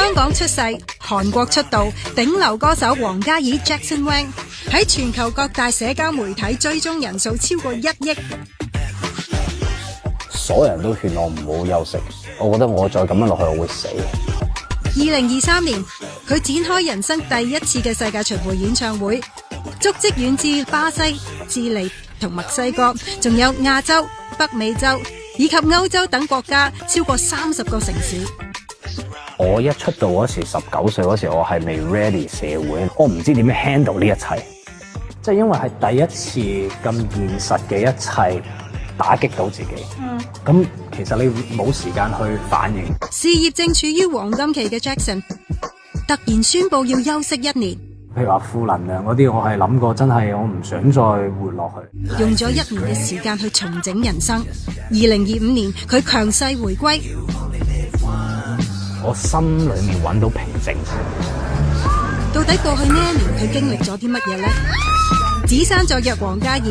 香港出世，韓國出道，頂流歌手王嘉爾 Jackson Wang 喺全球各大社交媒體追蹤人數超過1億。所有人都勸我唔好休息，我覺得我再咁樣落去我會死。2023年，佢展開人生第一次嘅世界巡迴演唱會，足跡遠至巴西、智利同墨西哥，仲有亞洲、北美洲以及歐洲等國家超過30個城市。我一出道嗰時19歲嗰時，我係未 ready 社會，我唔知點樣 handle 呢一切，即係因為係第一次咁現實嘅一切打擊到自己。咁其實你冇時間去反應。事業正處於黃金期嘅 Jackson 突然宣布要休息1年。譬如話負能量嗰啲，我係諗過真係我唔想再活落去。用咗1年嘅時間去重整人生。2025年佢強勢回歸。我心裏面揾到平靜。到底過去呢1年佢經歷咗啲乜嘢呢？芷珊再約王嘉爾。